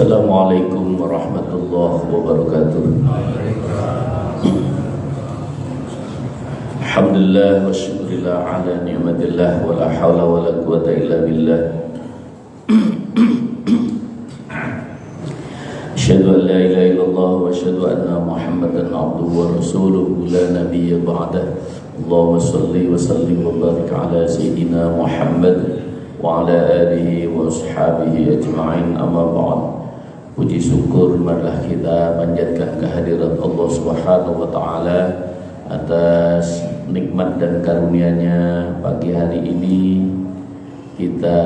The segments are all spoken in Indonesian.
Assalamualaikum warahmatullahi wabarakatuh. Alhamdulillah wa syukurillah ala ni'matillah wa la hawla wa la quwata illa billah. Asyhadu an la ilaha illallah wa asyhadu anna Muhammadan abduhu wa rasuluhu la nabiyya ba'dah. Allahumma salli wa sallim wa barik ala sayyidina Muhammad wa ala alihi wa ashabihi ajma'in, amma ba'd. Puji syukur marilah kita panjatkan kehadirat Allah Subhanahu wa taala atas nikmat dan karunia-Nya. Pagi hari ini kita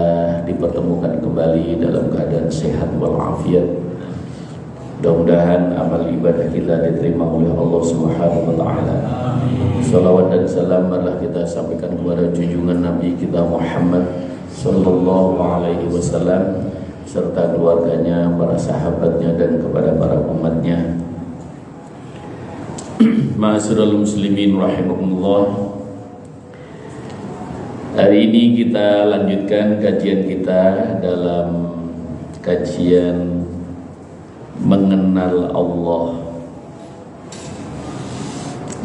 dipertemukan kembali dalam keadaan sehat walafiat. Mudah-mudahan amal ibadah kita diterima oleh Allah Subhanahu wa taala. Salawat dan salam marilah kita sampaikan kepada junjungan Nabi kita Muhammad sallallahu alaihi wasallam serta keluarganya, para sahabatnya, dan kepada para umatnya. Ma'asyiral muslimin rahimakumullah. Hari ini kita lanjutkan kajian kita dalam kajian mengenal Allah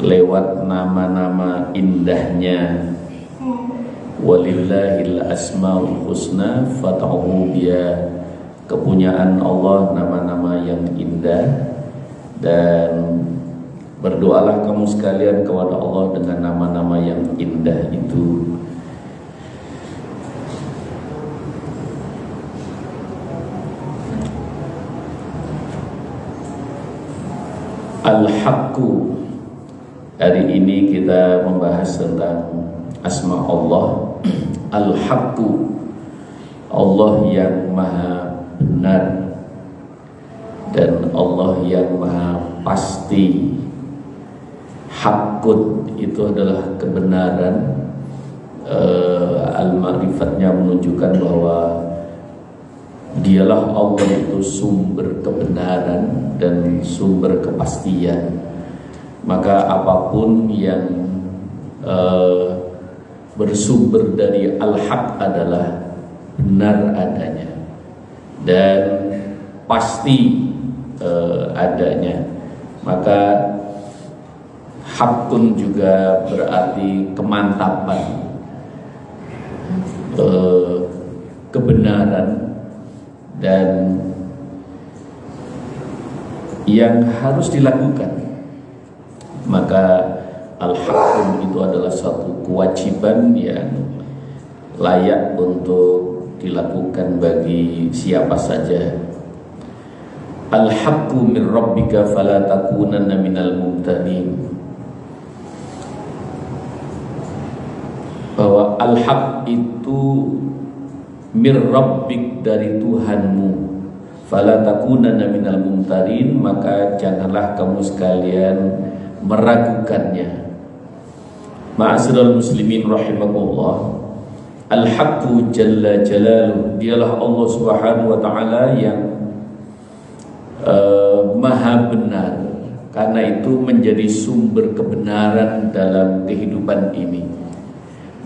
lewat nama-nama indahnya. Walillahil asmaul husna fad'uhu biha. Kepunyaan Allah nama-nama yang indah, dan berdoalah kamu sekalian kepada Allah dengan nama-nama yang indah itu. Al-Haqqu. Hari ini kita membahas tentang asma Allah. Al-Haqqu, Allah yang maha benar dan Allah yang maha pasti. Haqqun itu adalah kebenaran. Al-Ma'rifatnya menunjukkan bahwa dialah Allah itu sumber kebenaran dan sumber kepastian. Maka apapun yang bersumber dari Al-Haq adalah benar adanya dan pasti adanya. Maka Haqqun juga berarti kemantapan, kebenaran, dan yang harus dilakukan. Maka Al-Haqqun itu adalah suatu kewajiban yang layak untuk dilakukan bagi siapa saja. Al-Haqqu min rabbika fala takunanna minal mumtarin. Bahwa Al-Haq itu min rabbik, dari Tuhanmu, fala takunanna minal mumtarin, maka janganlah kamu sekalian meragukannya. Ma'asyiral muslimin rahimakumullah. Al-Haqqu jalla jalaluh, dialah Allah Subhanahu wa taala yang maha benar. Karena itu menjadi sumber kebenaran dalam kehidupan ini.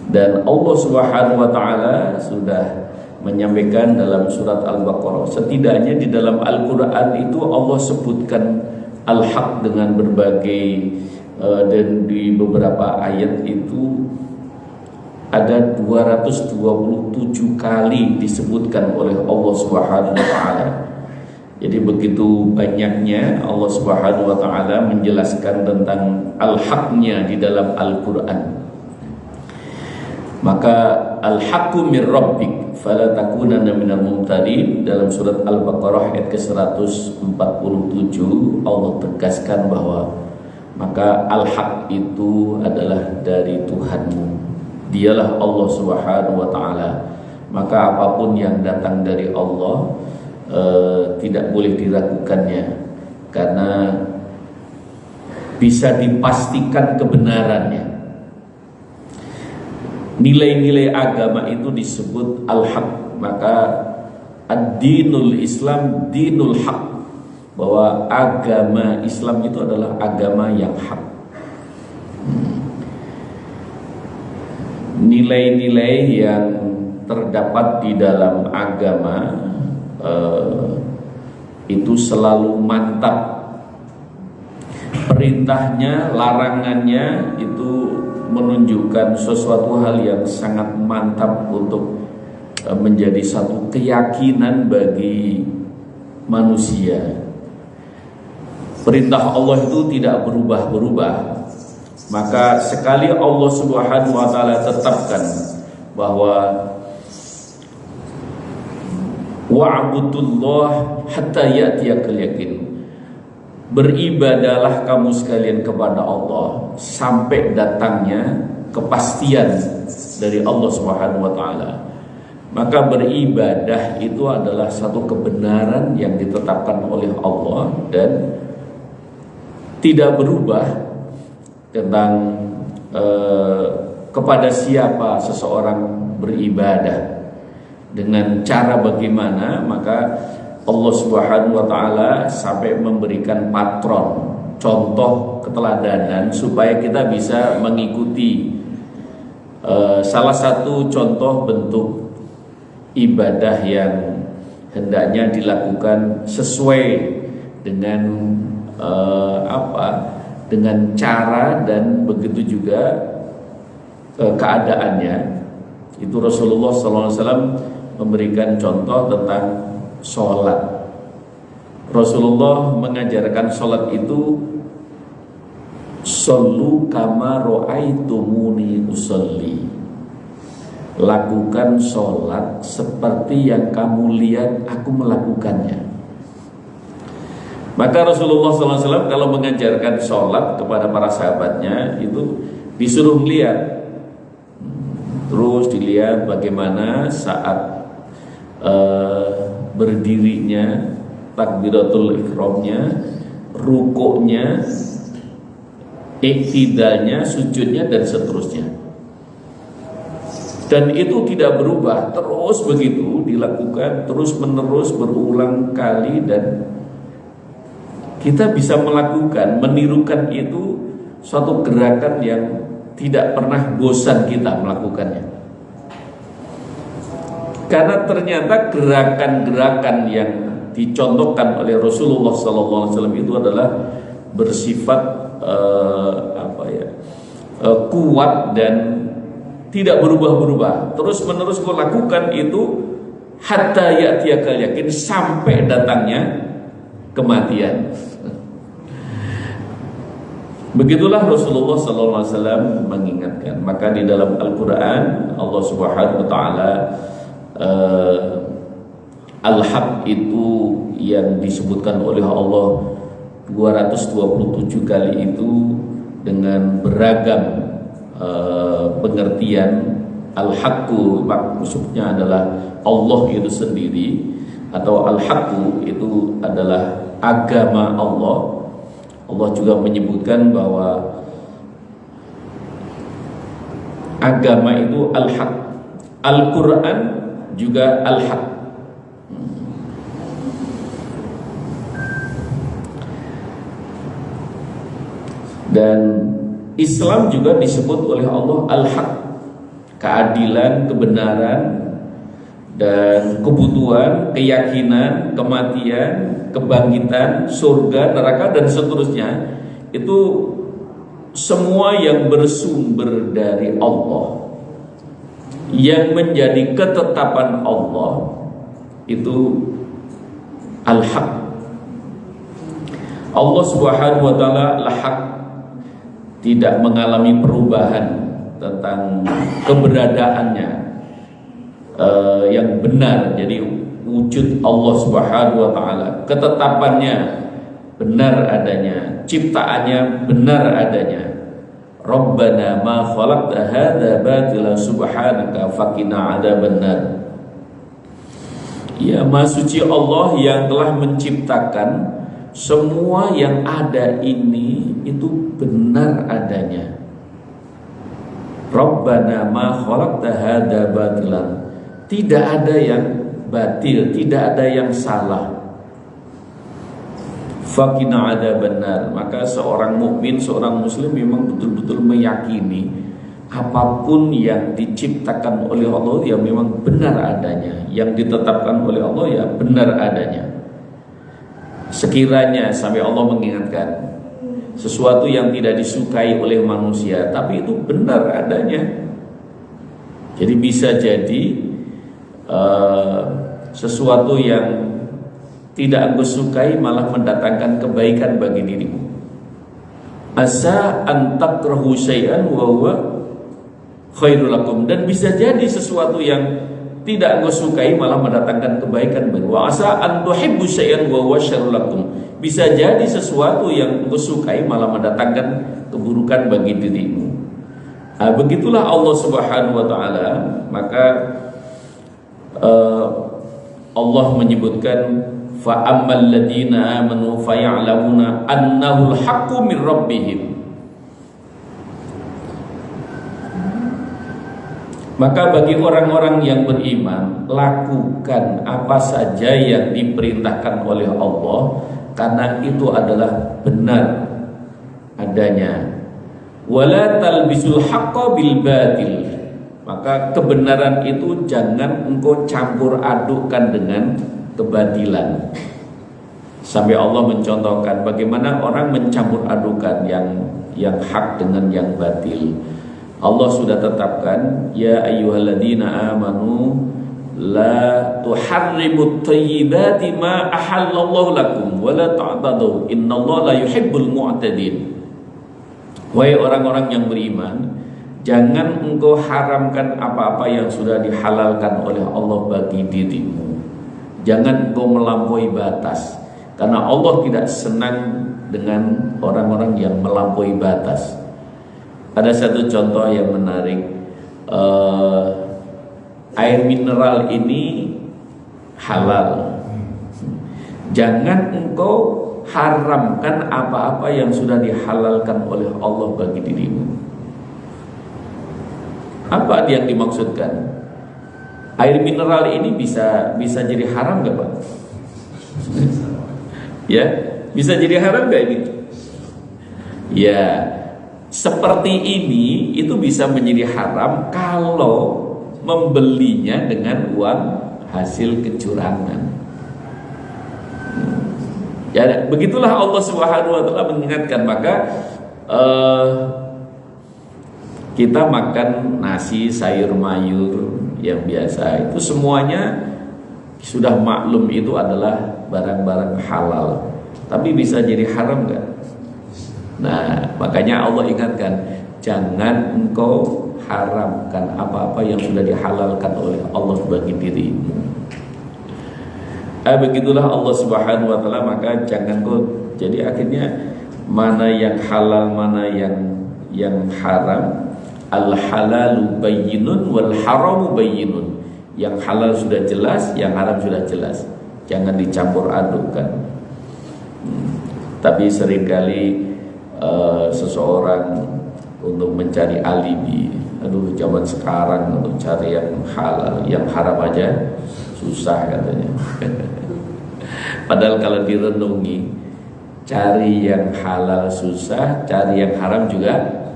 Dan Allah Subhanahu wa taala sudah menyampaikan dalam surat Al-Baqarah. Setidaknya di dalam Al-Qur'an itu Allah sebutkan Al-Haq dengan berbagai dan di beberapa ayat itu ada 227 kali disebutkan oleh Allah Subhanahu wa taala. Jadi begitu banyaknya Allah Subhanahu wa taala menjelaskan tentang Al-Haqnya di dalam Al-Qur'an. Maka Al-Haqqu min rabbik fala takunanna minal mumtarin, dalam surat Al-Baqarah ayat ke-147 Allah tegaskan bahwa maka Al-Haq itu adalah dari Tuhanmu, dialah Allah Subhanahu wa taala. Maka apapun yang datang dari Allah tidak boleh diragukannya, karena bisa dipastikan kebenarannya. Nilai-nilai agama itu disebut Al-Haq. Maka ad-dinul Islam dinul haq, bahwa agama Islam itu adalah agama yang hak. Nilai-nilai yang terdapat di dalam agama itu selalu mantap. Perintahnya, larangannya itu menunjukkan sesuatu hal yang sangat mantap untuk menjadi satu keyakinan bagi manusia. Perintah Allah itu tidak berubah-berubah. Maka sekali Allah Subhanahu wa taala tetapkan bahwa wa'budullah hatta ya'tiyakal yakin. Beribadalah kamu sekalian kepada Allah sampai datangnya kepastian dari Allah Subhanahu wa taala. Maka beribadah itu adalah satu kebenaran yang ditetapkan oleh Allah dan tidak berubah tentang kepada siapa seseorang beribadah, dengan cara bagaimana. Maka Allah Subhanahu wa taala sampai memberikan patron, contoh keteladanan supaya kita bisa mengikuti. Salah satu contoh bentuk ibadah yang hendaknya dilakukan sesuai dengan dengan cara dan begitu juga keadaannya. Itu Rasulullah SAW memberikan contoh tentang sholat. Rasulullah mengajarkan sholat itu shollu kama ra'aitumuni usolli. Lakukan sholat seperti yang kamu lihat aku melakukannya. Maka Rasulullah SAW kalau mengajarkan sholat kepada para sahabatnya itu disuruh melihat, terus dilihat bagaimana saat berdirinya, takbiratul ihramnya, rukuknya, iktidalnya, sujudnya dan seterusnya. Dan itu tidak berubah, terus begitu dilakukan terus menerus berulang kali, dan kita bisa melakukan, menirukan itu suatu gerakan yang tidak pernah bosan kita melakukannya. Karena ternyata gerakan-gerakan yang dicontohkan oleh Rasulullah SAW itu adalah bersifat kuat dan tidak berubah-berubah. Terus menerus kau lakukan itu hatta ya'tiyakal yakin, sampai datangnya kematian. Begitulah Rasulullah SAW mengingatkan. Maka di dalam Al-Quran Allah Subhanahu wa taala Al-Haq itu yang disebutkan oleh Allah 227 kali itu dengan beragam pengertian. Al-Haqqu maksudnya adalah Allah itu sendiri, atau Al-Haqqu itu adalah agama Allah. Allah juga menyebutkan bahwa agama itu Al-Haq. Al-Quran juga Al-Haq. Dan Islam juga disebut oleh Allah Al-Haq, keadilan, kebenaran, dan kebutuhan, keyakinan, kematian, kebangkitan, surga, neraka, dan seterusnya. Itu semua yang bersumber dari Allah, yang menjadi ketetapan Allah, itu Al-Haq. Allah Subhanahu wa taala Al-Haq, tidak mengalami perubahan tentang keberadaannya yang benar. Jadi wujud Allah Subhanahu wa taala, ketetapannya benar adanya, ciptaannya benar adanya. Rabbana ma khalaqta hadza batila subhanaka faqina adzabannar. Ya, Maha Suci Allah yang telah menciptakan semua yang ada ini itu benar adanya. Rabbana ma khalaqta hadza batilan. Tidak ada yang batil, tidak ada yang salah. Faqina adzabannar. Maka seorang mukmin, seorang muslim memang betul-betul meyakini apapun yang diciptakan oleh Allah ya memang benar adanya, yang ditetapkan oleh Allah ya benar adanya. Sekiranya sampai Allah mengingatkan sesuatu yang tidak disukai oleh manusia, tapi itu benar adanya. Jadi bisa jadi sesuatu yang tidak engkau sukai malah mendatangkan kebaikan bagi dirimu. Asa an takrahu syai'an wa huwa khairul lakum, dan bisa jadi sesuatu yang tidak engkau sukai malah mendatangkan kebaikan bagi. Wa asa an tuhibbu syai'an wa huwa syarrul lakum, bisa jadi sesuatu yang engkau sukai malah mendatangkan keburukan bagi dirimu. Begitulah Allah Subhanahu wa taala. Maka Allah menyebutkan fa ammal ladina amanu fa ya'lamuna annahul haqqu min rabbihim. Maka bagi orang-orang yang beriman, lakukan apa saja yang diperintahkan oleh Allah, karena itu adalah benar adanya. Wala talbisul haqqa bil batil. Maka kebenaran itu jangan engkau campur adukkan dengan kebatilan. Sampai Allah mencontohkan bagaimana orang mencampur adukan yang hak dengan yang batil. Allah sudah tetapkan, ya ayyuhalladzina amanu la tuharrimut thayyibati ma ahallallahu lakum wa la ta'tadu innallaha la yuhibbul mu'tadin. Wahai orang-orang yang beriman, jangan engkau haramkan apa-apa yang sudah dihalalkan oleh Allah bagi dirimu. Jangan engkau melampaui batas, karena Allah tidak senang dengan orang-orang yang melampaui batas. Ada satu contoh yang menarik. Air mineral ini halal. Jangan engkau haramkan apa-apa yang sudah dihalalkan oleh Allah bagi dirimu. Apa yang dimaksudkan? Air mineral ini bisa jadi haram nggak, Pak? Ya, bisa jadi haram nggak ini? Ya, seperti ini itu bisa menjadi haram kalau membelinya dengan uang hasil kecurangan. Ya, begitulah Allah Subhanahu wa taala mengingatkan. Maka kita makan nasi, sayur mayur yang biasa itu semuanya sudah maklum itu adalah barang-barang halal. Tapi bisa jadi haram enggak? Nah, makanya Allah ingatkan, jangan engkau haramkan apa-apa yang sudah dihalalkan oleh Allah bagi dirimu. Begitulah Allah Subhanahu wa taala. Maka jangan kau, jadi akhirnya mana yang halal, mana yang haram. Al halalu bayyinun wal haramu bayyinun. Yang halal sudah jelas, yang haram sudah jelas. Jangan dicampur adukkan. Tapi seringkali seseorang untuk mencari alibi, aduh zaman sekarang untuk cari yang halal, yang haram aja susah katanya. Padahal kalau direnungi, cari yang halal susah, cari yang haram juga.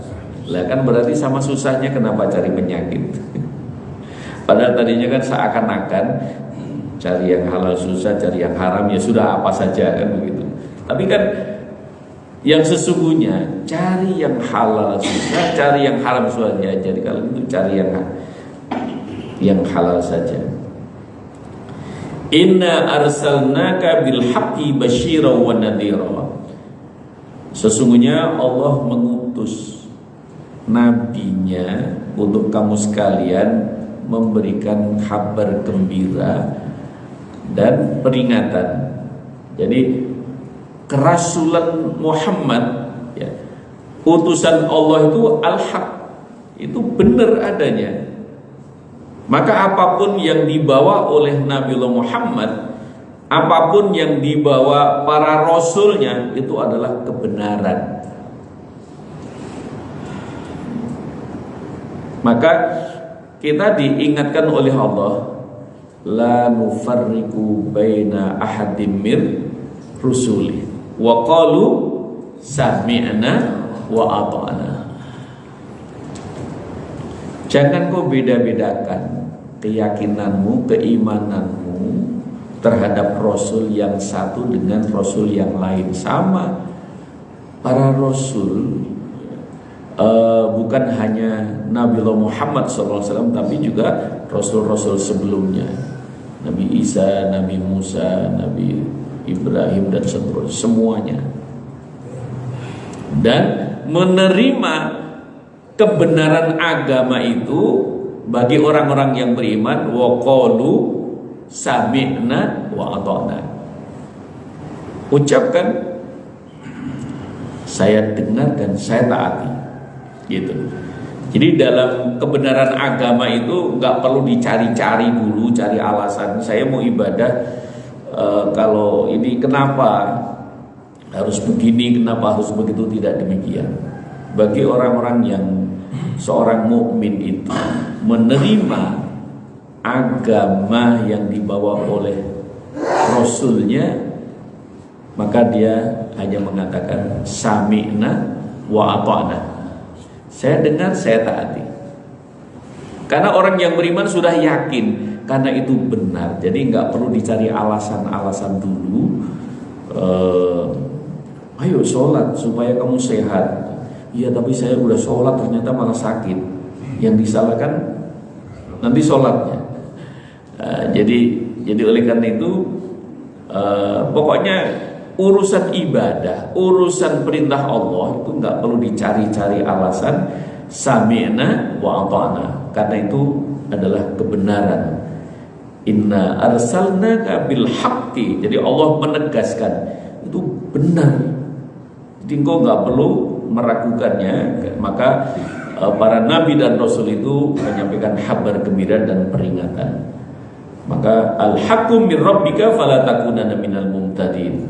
Lah kan berarti sama susahnya kenapa cari penyakit. Padahal tadinya kan seakan-akan cari yang halal susah, cari yang haram ya sudah apa saja kan begitu. Tapi kan yang sesungguhnya cari yang halal susah, cari yang haram susah ya. Jadi kalau itu cari yang halal saja. Inna arsalnaka bil haqqi basyira wa nadhira. Sesungguhnya Allah mengutus nabinya untuk kamu sekalian memberikan kabar gembira dan peringatan. Jadi kerasulan Muhammad ya, utusan Allah itu al-haq, itu benar adanya. Maka apapun yang dibawa oleh Nabiullah Muhammad, apapun yang dibawa para rasulnya, itu adalah kebenaran. Maka kita diingatkan oleh Allah, la nufarriqu baina ahadim mir rusuli wa qalu sami'na wa ata'na. Jangan kau beda-bedakan keyakinanmu, keimananmu terhadap Rasul yang satu dengan Rasul yang lain. Sama para Rasul, bukan hanya Nabi Muhammad SAW, tapi juga Rasul-Rasul sebelumnya, Nabi Isa, Nabi Musa, Nabi Ibrahim dan seterusnya, semuanya. Dan menerima kebenaran agama itu bagi orang-orang yang beriman, wa qalu sami'na wa ata'na. Ucapkan, saya dengar dan saya taati, gitu. Jadi dalam kebenaran agama itu nggak perlu dicari-cari dulu, cari alasan. Saya mau ibadah, kalau ini kenapa harus begini, kenapa harus begitu? Tidak demikian. Bagi orang-orang yang seorang mukmin itu menerima agama yang dibawa oleh Rasulnya, maka dia hanya mengatakan sami'na wa ata'na. Saya dengar, saya taati. Karena orang yang beriman sudah yakin karena itu benar. Jadi nggak perlu dicari alasan-alasan dulu. Ayo sholat supaya kamu sehat. Iya, tapi saya udah sholat ternyata malah sakit. Yang disalahkan nanti sholatnya. Jadi oleh karena itu, pokoknya urusan ibadah, urusan perintah Allah itu nggak perlu dicari-cari alasan. Sami'na wa ata'na, karena itu adalah kebenaran. Inna arsalnaka bil haqqi. Jadi Allah menegaskan itu benar. Jadi engkau nggak perlu meragukannya. Maka para nabi dan rasul itu menyampaikan kabar gembira dan peringatan. Maka al-haqqu min rabbika fala takunanna minal mumtadin.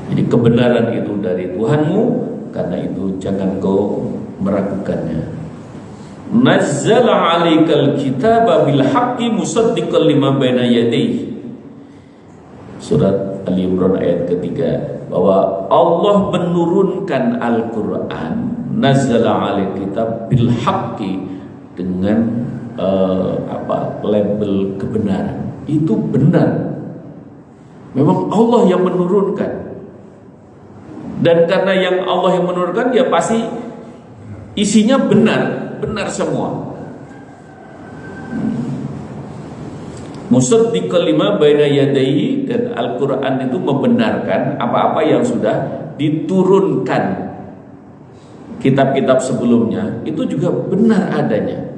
Jadi kebenaran itu dari Tuhanmu, karena itu jangan kau meragukannya. Nazzala 'alaikal kitaba bil haqqi musaddiqan lima baina yadayhi. Surat Ali Imran ayat ketiga, bahwa Allah menurunkan Al-Quran, nazzala 'alaikal kitab bil haqqi, dengan label kebenaran. Itu benar. Memang Allah yang menurunkan. Dan karena yang Allah yang menurunkan, dia pasti isinya benar semua. Musaddiqal lima baina yadayhi, dan Al-Quran itu membenarkan apa-apa yang sudah diturunkan. Kitab-kitab sebelumnya itu juga benar adanya.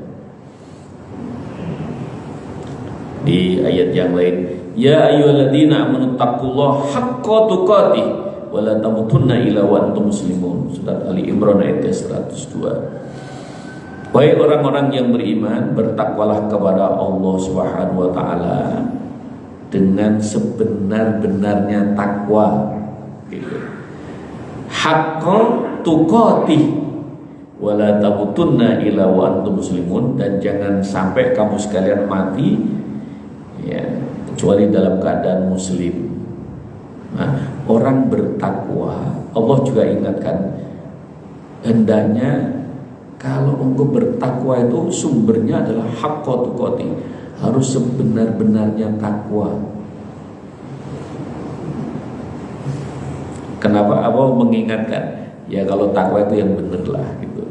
Di ayat yang lain, ya ayyuhalladzina amanu taqullaha haqqa tuqatih wa la tamutunna illa wa antum muslimun. Surat Ali Imran ayat 102. Wahai orang-orang yang beriman, bertakwalah kepada Allah Subhanahu wa taala dengan sebenar-benarnya takwa, gitu. Haqqa tuqatih wa la tamutunna illa wa antum muslimun, dan jangan sampai kamu sekalian mati, ya, kecuali dalam keadaan muslim. Nah, orang bertakwa, Allah juga ingatkan, hendaknya kalau engkau bertakwa itu sumbernya adalah haqqa tuqati, harus sebenar-benarnya takwa. Kenapa Allah mengingatkan? Ya kalau takwa itu yang benar lah, gitu.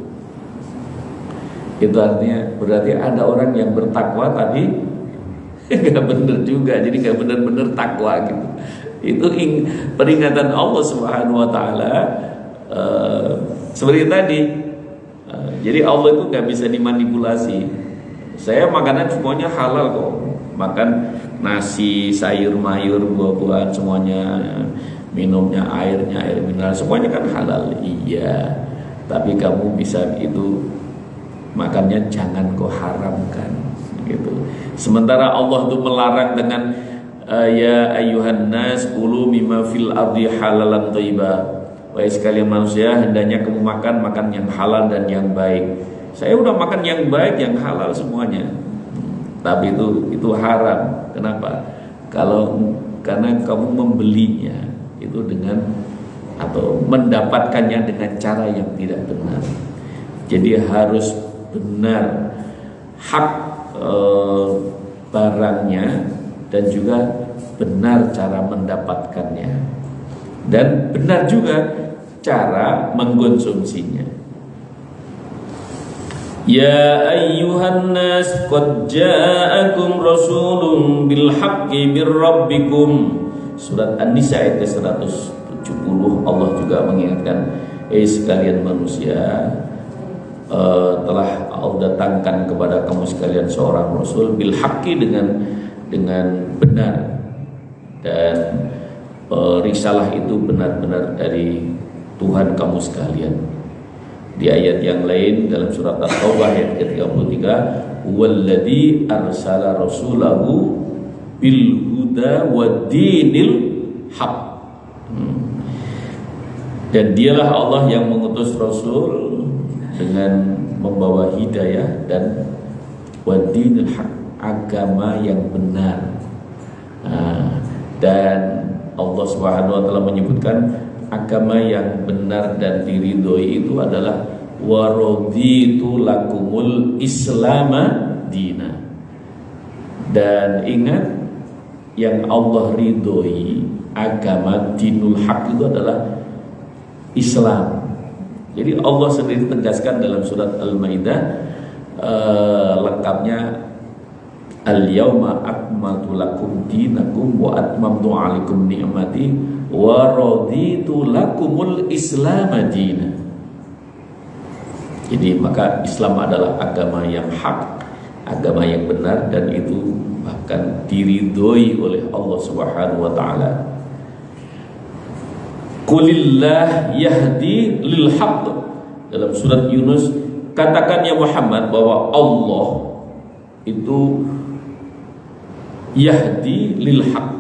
Itu artinya berarti ada orang yang bertakwa tapi nggak benar juga, jadi nggak benar-benar takwa, gitu. Itu peringatan Allah Subhanahu wa taala. Seperti tadi, jadi Allah itu nggak bisa dimanipulasi. Saya makanan semuanya halal kok, makan nasi, sayur mayur, buah-buahan semuanya, minumnya air mineral semuanya kan halal. Iya, tapi kamu bisa itu makannya jangan kau haramkan, gitu. Sementara Allah itu melarang dengan ya ayyuhan nas kulu mimma fil ardi halalan thayyiba. Wahai sekalian manusia, hendaknya kamu makan yang halal dan yang baik. Saya udah makan yang baik, yang halal semuanya. Tapi itu haram. Kenapa? Karena kamu membelinya itu dengan atau mendapatkannya dengan cara yang tidak benar. Jadi harus benar hak barangnya dan juga benar cara mendapatkannya, dan benar juga cara mengkonsumsinya. Ya ayyuhan nas qad ja'akum rasulun bil haqqi mir rabbikum. Surat An-Nisa ayat 170. Allah juga mengingatkan, sekalian manusia, telah Allah datangkan kepada kamu sekalian seorang rasul bil haqqi, dengan benar, dan risalah itu benar-benar dari Tuhan kamu sekalian. Di ayat yang lain dalam surat At-Taubah ayat ke-33, "Walladzi arsala rasulahu bil huda waddinil haq." Dan dialah Allah yang mengutus Rasul dengan membawa hidayah dan waddinil haq, agama yang benar. Dan Allah Subhanahu wa taala menyebutkan agama yang benar dan diridhoi itu adalah waraditu lakumul islama dina. Dan ingat, yang Allah ridhoi agama dinul haq itu adalah Islam. Jadi Allah sendiri tegaskan dalam surat Al-Maidah lengkapnya, al-yauma akmaltu lakum dinakum wa atmamtu 'alaikum ni'mati wa raditu lakumul Islam madina. Jadi maka Islam adalah agama yang hak, agama yang benar, dan itu bahkan diridhoi oleh Allah Subhanahu wa taala. Qulillah yahdi lil haqq. Dalam surat Yunus, katakan ya Muhammad bahwa Allah itu yahdi lil haqq,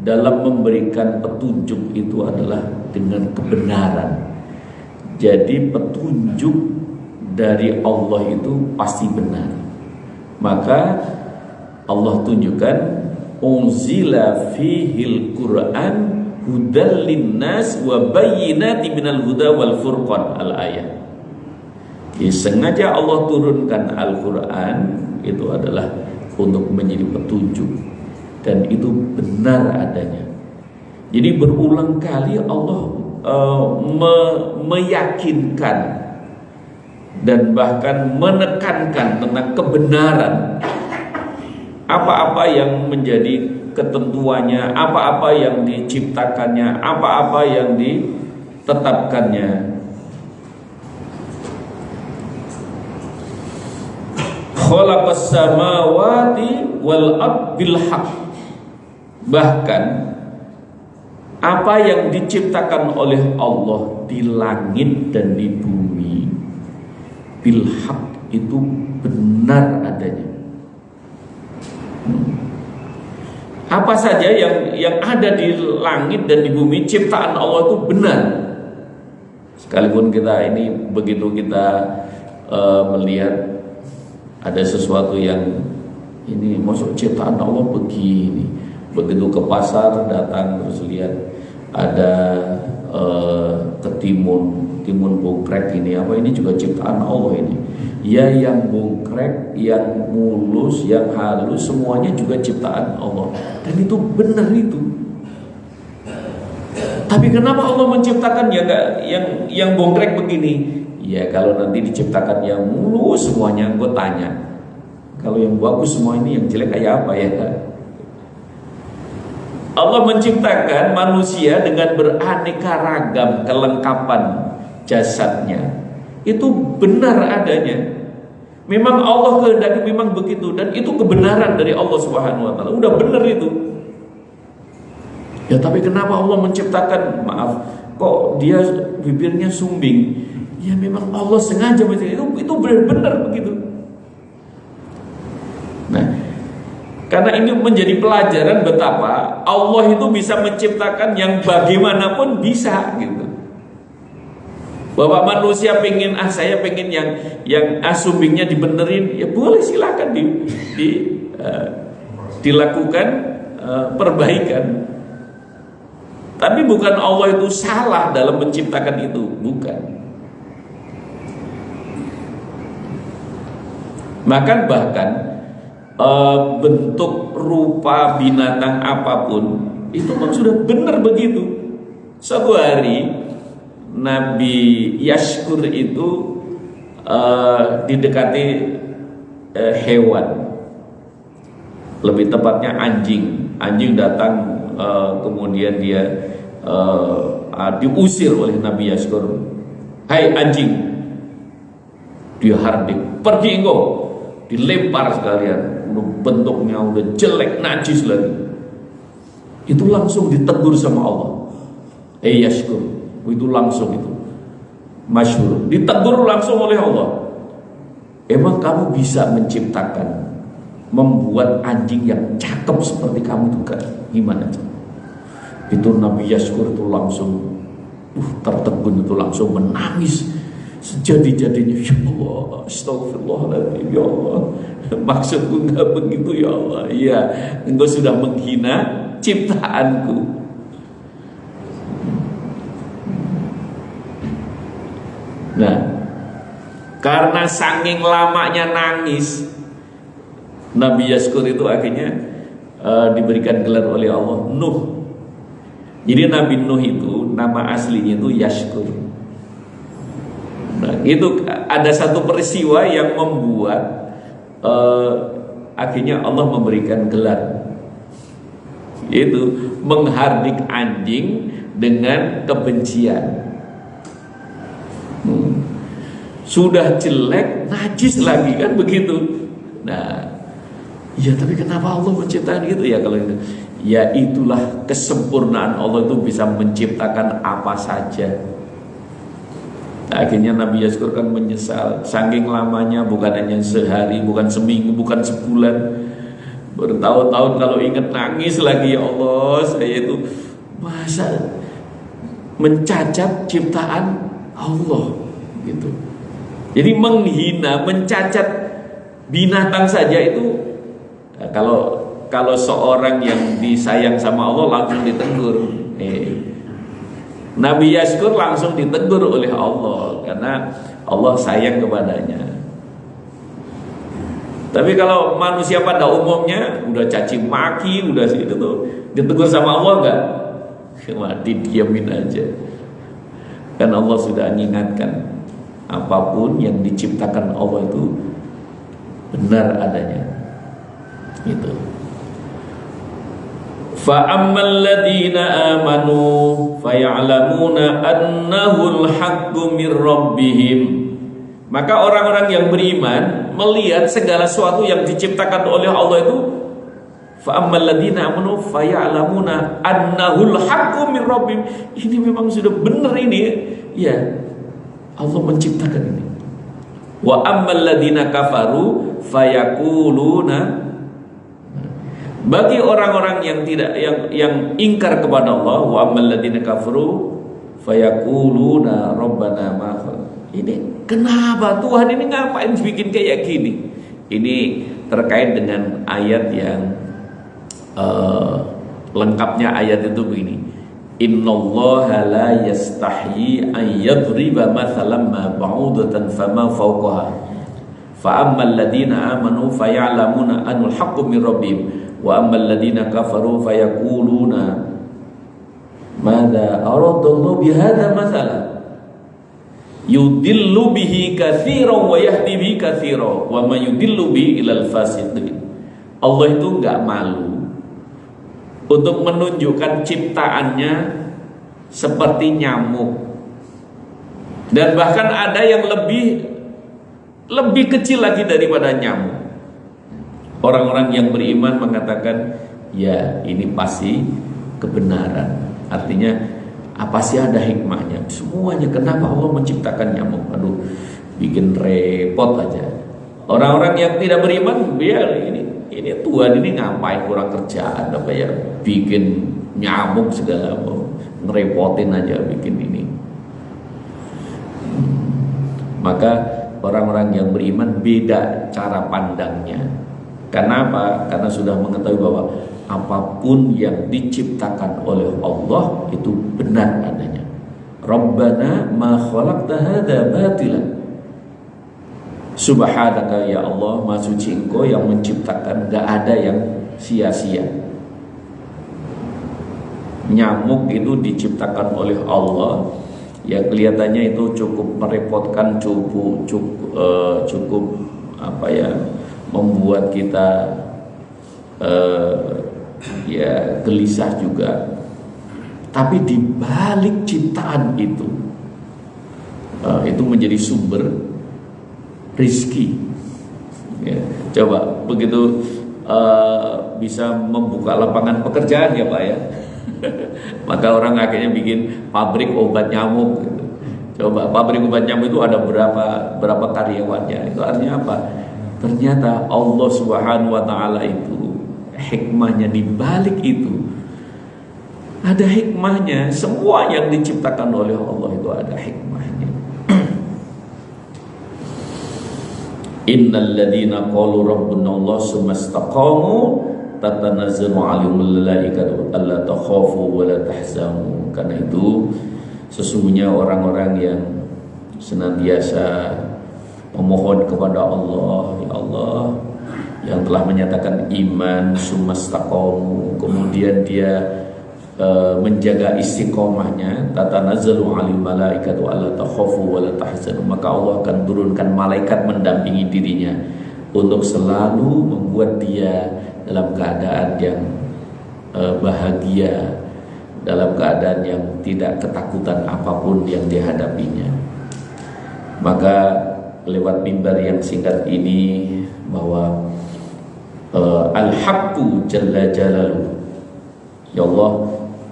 dalam memberikan petunjuk itu adalah dengan kebenaran. Jadi petunjuk dari Allah itu pasti benar. Maka Allah tunjukkan, unzila fihil Qur'an hudal linnas wa bayyinati minal huda wal furqan, al-ayat. Jadi sengaja Allah turunkan Al-Quran itu adalah untuk menjadi petunjuk, dan itu benar adanya. Jadi berulang kali Allah meyakinkan dan bahkan menekankan tentang kebenaran. Apa-apa yang menjadi ketentuannya, apa-apa yang diciptakannya, apa-apa yang ditetapkannya. Khalaqas samawati wal ard bil haqq. Bahkan apa yang diciptakan oleh Allah di langit dan di bumi bil haqq, itu benar adanya. Apa saja yang ada di langit dan di bumi ciptaan Allah itu benar. Sekalipun kita ini begitu kita melihat ada sesuatu yang ini masuk ciptaan Allah begini, begitu ke pasar datang terus lihat ada ketimun bongkrek ini, apa ini juga ciptaan Allah ini. Ya, yang bongkrek, yang mulus, yang halus, semuanya juga ciptaan Allah, dan itu benar itu. Tapi kenapa Allah menciptakan yang bongkrek begini? Ya, kalau nanti diciptakan yang mulus semuanya, gue tanya, kalau yang bagus semua ini, yang jelek kayak apa ya? Allah menciptakan manusia dengan beraneka ragam kelengkapan jasadnya. Itu benar adanya. Memang Allah kehendaki memang begitu, dan itu kebenaran dari Allah Subhanahu wa taala. Udah benar itu. Ya, tapi kenapa Allah menciptakan, maaf, kok dia bibirnya sumbing? Ya, memang Allah sengaja itu benar-benar begitu. Nah, karena ini menjadi pelajaran betapa Allah itu bisa menciptakan yang bagaimanapun bisa gitu. Bahwa manusia pengen, saya pengen yang sumbingnya dibenerin, ya boleh, silakan dilakukan perbaikan. Tapi bukan Allah itu salah dalam menciptakan itu, bukan. Bahkan bentuk rupa binatang apapun, itu memang sudah benar begitu. Suatu hari Nabi Yashkur itu didekati hewan, lebih tepatnya anjing. Anjing datang, kemudian dia diusir oleh Nabi Yashkur. Hai anjing, dia hardik, pergi engkau. Dilempar sekalian, bentuknya udah jelek, najis lagi. Itu langsung ditegur sama Allah. Yashkur, itu langsung itu masyhur, ditegur langsung oleh Allah. Emang kamu bisa menciptakan, membuat anjing yang cakep seperti kamu itu kan? Gimana? Itu Nabi Yashkur itu langsung tertegun, itu langsung menangis sejadi-jadinya. Ya Allah, astagfirullahaladzim, ya Allah, maksudku enggak begitu ya Allah. Iya, engkau sudah menghina ciptaanku. Nah, karena saking lamanya nangis, Nabi Yashkur itu akhirnya diberikan gelar oleh Allah Nuh. Jadi Nabi Nuh itu nama aslinya itu Yashkur. Nah, itu ada satu peristiwa yang membuat akhirnya Allah memberikan gelar, yaitu menghardik anjing dengan kebencian. Sudah jelek, najis lagi kan begitu. Nah, ya tapi kenapa Allah menciptakan gitu ya? Kalau itu, ya itulah kesempurnaan Allah, itu bisa menciptakan apa saja. Nah, akhirnya Nabi Yashkur kan menyesal, saking lamanya, bukan hanya sehari, bukan seminggu, bukan sebulan, bertahun-tahun. Kalau ingat nangis lagi, ya Allah, saya itu masa mencacat ciptaan Allah gitu. Jadi menghina, mencacat binatang saja itu, kalau seorang yang disayang sama Allah langsung ditegur. Nabi Yashkur langsung ditegur oleh Allah karena Allah sayang kepadanya. Tapi kalau manusia pada umumnya udah caci maki, udah itu tuh, ditegur sama Allah enggak? Mati diamin aja. Kan Allah sudah mengingatkan, apapun yang diciptakan Allah itu benar adanya. Gitu. Fa ammal ladzina amanu faya'lamuna annahul haqqu mir rabbihim. Maka orang-orang yang beriman melihat segala sesuatu yang diciptakan oleh Allah itu, fa ammal ladzina amanu faya'lamuna annahul haqqu mir rabbihim. Ini memang sudah benar ini. Ya, Allah menciptakan ini. Wa ammal ladzina kafaru fayaquluna, bagi orang-orang yang tidak yang ingkar kepada Allah, wa ammal ladzina kafaru fayaquluna rabbana ma. Ini kenapa Tuhan ini ngapain bikin kayak gini? Ini terkait dengan ayat yang lengkapnya ayat itu begini. Innallaha la yastahyi an yadriba mathalan ma ba'udatan fama fawqaha fa ammal ladina amanu faya'lamuna anul haqqu min rabbihim wa ammal ladina kafaru fayaquluna madza aradallahu bihadza mathala yudillu bihi katsiran wa yahdi bihi katsiran wa man yudillu bihi ilal fasiqin. Allah itu enggak malu untuk menunjukkan ciptaannya seperti nyamuk, dan bahkan ada yang lebih kecil lagi daripada nyamuk. Orang-orang yang beriman mengatakan, ya ini pasti kebenaran. Artinya apa sih, ada hikmahnya semuanya. Kenapa Allah menciptakan nyamuk? Aduh, bikin repot aja. Orang-orang yang tidak beriman, biar ini Tuhan ini ngapain, kurang kerjaan apa ya, bikin nyamuk segala, ngerepotin aja bikin ini. Maka orang-orang yang beriman beda cara pandangnya. Kenapa? Karena sudah mengetahui bahwa apapun yang diciptakan oleh Allah itu benar adanya. Rabbana ma khalaqta hadza batila. Subhanaka ya Allah, Maha suci Engkau yang menciptakan, gak ada yang sia-sia. Nyamuk itu diciptakan oleh Allah, ya kelihatannya itu cukup merepotkan, cukup apa ya, membuat kita ya gelisah juga. Tapi di balik ciptaan itu menjadi sumber rizki. Ya, coba begitu bisa membuka lapangan pekerjaan ya Pak ya. Maka orang akhirnya bikin pabrik obat nyamuk gitu. Coba pabrik obat nyamuk itu ada berapa karyawannya. Itu artinya apa? Ternyata Allah Subhanahu wa taala itu hikmahnya di balik itu. Ada hikmahnya. Semua yang diciptakan oleh Allah itu ada hikmahnya. Innal ladzina qalu rabbuna Allah tsumma istaqamu tatanazzalu 'alaihimul malaikatu alla takhafu wa la tahzanu. Karena itu sesungguhnya orang-orang yang senantiasa memohon kepada Allah, ya Allah, yang telah menyatakan iman, tsumma istaqamu, kemudian dia menjaga istiqomahnya, tatanazzalu 'alaihimul malaikatu alla takhafu wa la tahzanu, maka Allah akan turunkan malaikat mendampingi dirinya untuk selalu membuat dia dalam keadaan yang bahagia, dalam keadaan yang tidak ketakutan apapun yang dihadapinya. Maka lewat mimbar yang singkat ini bahwa al-haqqu jalla jalaluhu, ya Allah,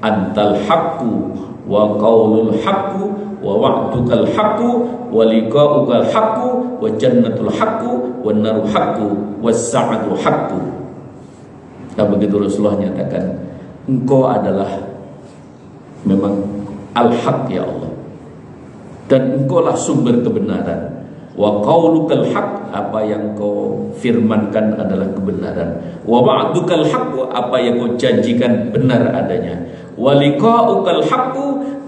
antal haqqu wa qaulul haqqu wa wa'dukal haqqu wa liqa'ukal haqqu wa jannatul haqqu wa naru haqqu was sa'atu haqqu. Nah, begitu Rasulullah nyatakan, Engkau adalah memang al-haq ya Allah, dan Engkaulah sumber kebenaran. Wa qaulukal haq, apa yang Kau firmankan adalah kebenaran. Wa wa'dukal haq, apa yang Kau janjikan benar adanya. Wa liqa'ukal haq,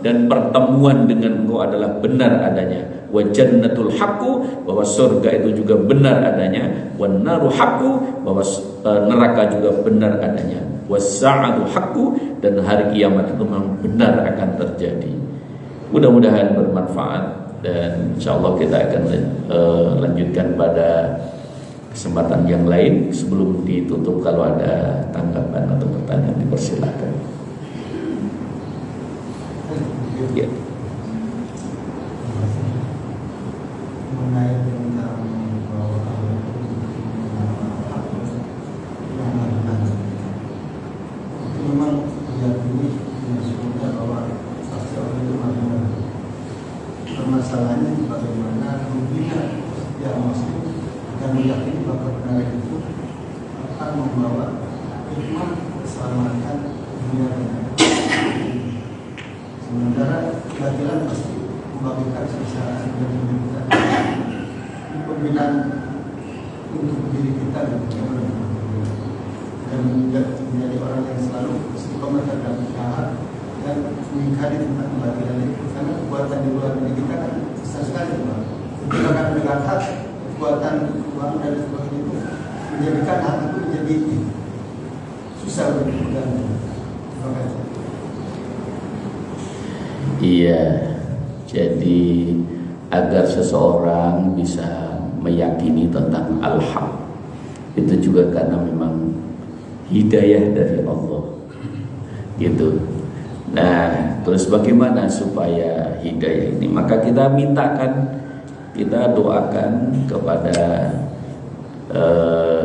dan pertemuan dengan Engkau adalah benar adanya. Wa jannatul haq, bahwa surga itu juga benar adanya. Wa naru haq, bahwa neraka juga benar adanya. Was sa'atu haq, dan hari kiamat itu memang benar akan terjadi. Mudah-mudahan bermanfaat. Dan insyaallah kita akan lanjutkan pada kesempatan yang lain. Sebelum ditutup, kalau ada tanggapan atau pertanyaan dipersilakan. Ya. Mengenai tentang memang diyakini sebetulnya bahwa pasti orang itu benar. Permasalahannya bagaimana ruginya setiap muslim dan meyakini bahwa kebenaran itu akan membawa hikmah keselamatan dunia dan akhirat. Sementara keyakinan pasti membagikan secara dan kita pembinaan untuk diri kita dan menjadi orang yang selalu istiqomah terhadap hal dan mengingkari tentang kebatilan itu, karena kekuatan di luar diri kita kan besar sekali, Pak. Ketika akan mendengar kekuatan uang dan sebagainya itu menjadikan hal itu menjadi susah untuk dipegang. Terima kasih. Iya, jadi agar seseorang bisa meyakini tentang al-haq, itu juga karena memang hidayah dari Allah, gitu. Nah, terus bagaimana supaya hidayah ini? Maka kita mintakan, kita doakan kepada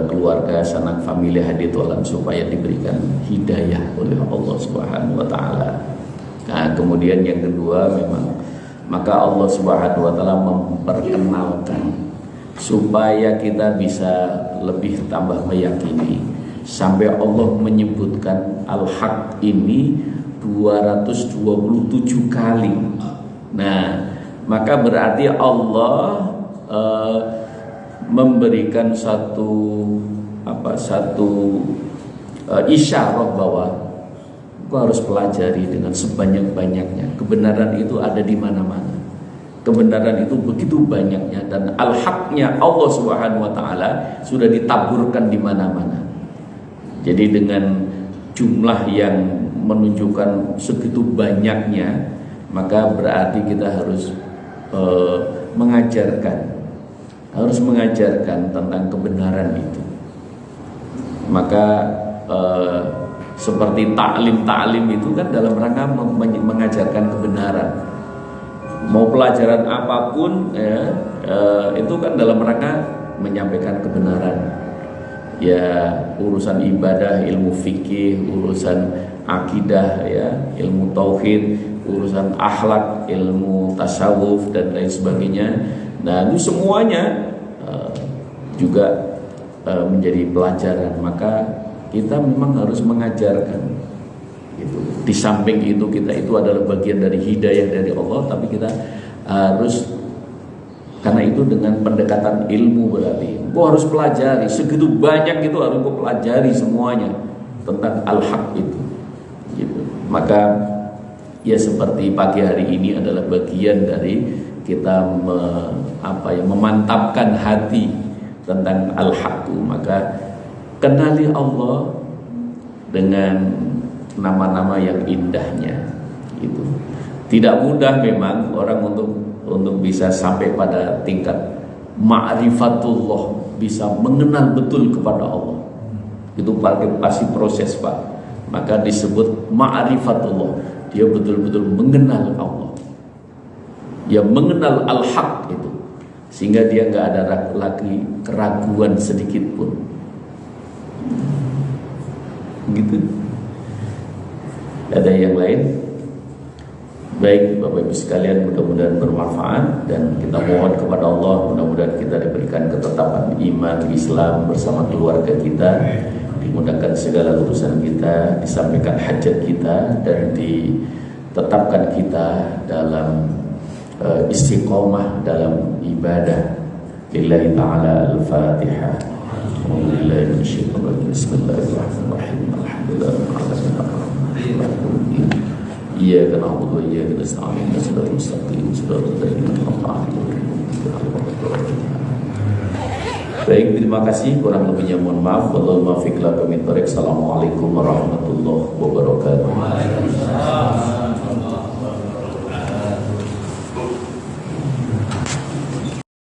keluarga, sanak famili Hadiyatul Alam supaya diberikan hidayah oleh Allah Subhanahu wa taala. Nah, kemudian yang kedua, memang maka Allah Subhanahu wa taala memperkenalkan supaya kita bisa lebih tambah meyakini, sampai Allah menyebutkan al-haq ini 227 kali. Nah, maka berarti Allah memberikan satu isyarah bahwa kau harus pelajari dengan sebanyak-banyaknya. Kebenaran itu ada di mana-mana. kebenaran itu begitu banyaknya, dan al-haqnya Allah Subhanahu wa taala sudah ditaburkan di mana-mana. Jadi dengan jumlah yang menunjukkan segitu banyaknya, maka berarti kita harus mengajarkan tentang kebenaran itu. Maka seperti taklim itu kan dalam rangka mengajarkan kebenaran. Mau pelajaran apapun ya, itu kan dalam rangka menyampaikan kebenaran. Ya, urusan ibadah, ilmu fikih, urusan akidah, ya, ilmu tauhid, urusan akhlak, ilmu tasawuf dan lain sebagainya. Nah, itu semuanya juga menjadi pelajaran. Maka kita memang harus mengajarkan. Gitu. Di samping itu kita itu adalah bagian dari hidayah dari Allah, tapi kita harus, karena itu dengan pendekatan ilmu, berarti gua harus pelajari segitu banyak, itu harus gua pelajari semuanya tentang al-haq itu. Gitu. Maka ya seperti pagi hari ini adalah bagian dari kita memantapkan hati tentang al-haq. Maka kenali Allah dengan nama-nama yang indahnya. Itu tidak mudah memang orang untuk bisa sampai pada tingkat ma'rifatullah, bisa mengenal betul kepada Allah. Itu pasti proses, Pak. Maka disebut ma'rifatullah, dia betul-betul mengenal Allah, ya mengenal al-haq itu, sehingga dia nggak ada lagi keraguan sedikit pun. Gitu. Ada yang lain? Baik Bapak Ibu sekalian, mudah-mudahan bermanfaat, dan kita mohon kepada Allah mudah-mudahan kita diberikan ketetapan iman Islam bersama keluarga kita, dimudahkan segala urusan kita, disampaikan hajat kita, dan ditetapkan kita dalam istiqomah dalam ibadah. Lillahi ta'ala al-Fatihah. Bismillahirrahmanirrahim. Alhamdulillahirrahmanirrahim. Iyyaka na'budu wa iyyaka nasta'in. Shiratal mustaqim, shiratal ladzina an'amta 'alaihim. Baik, terima kasih. Kurang lebihnya mohon maaf. Wallahul muwaffiq ila aqwamit thoriq. Assalamualaikum warahmatullahi wabarakatuh.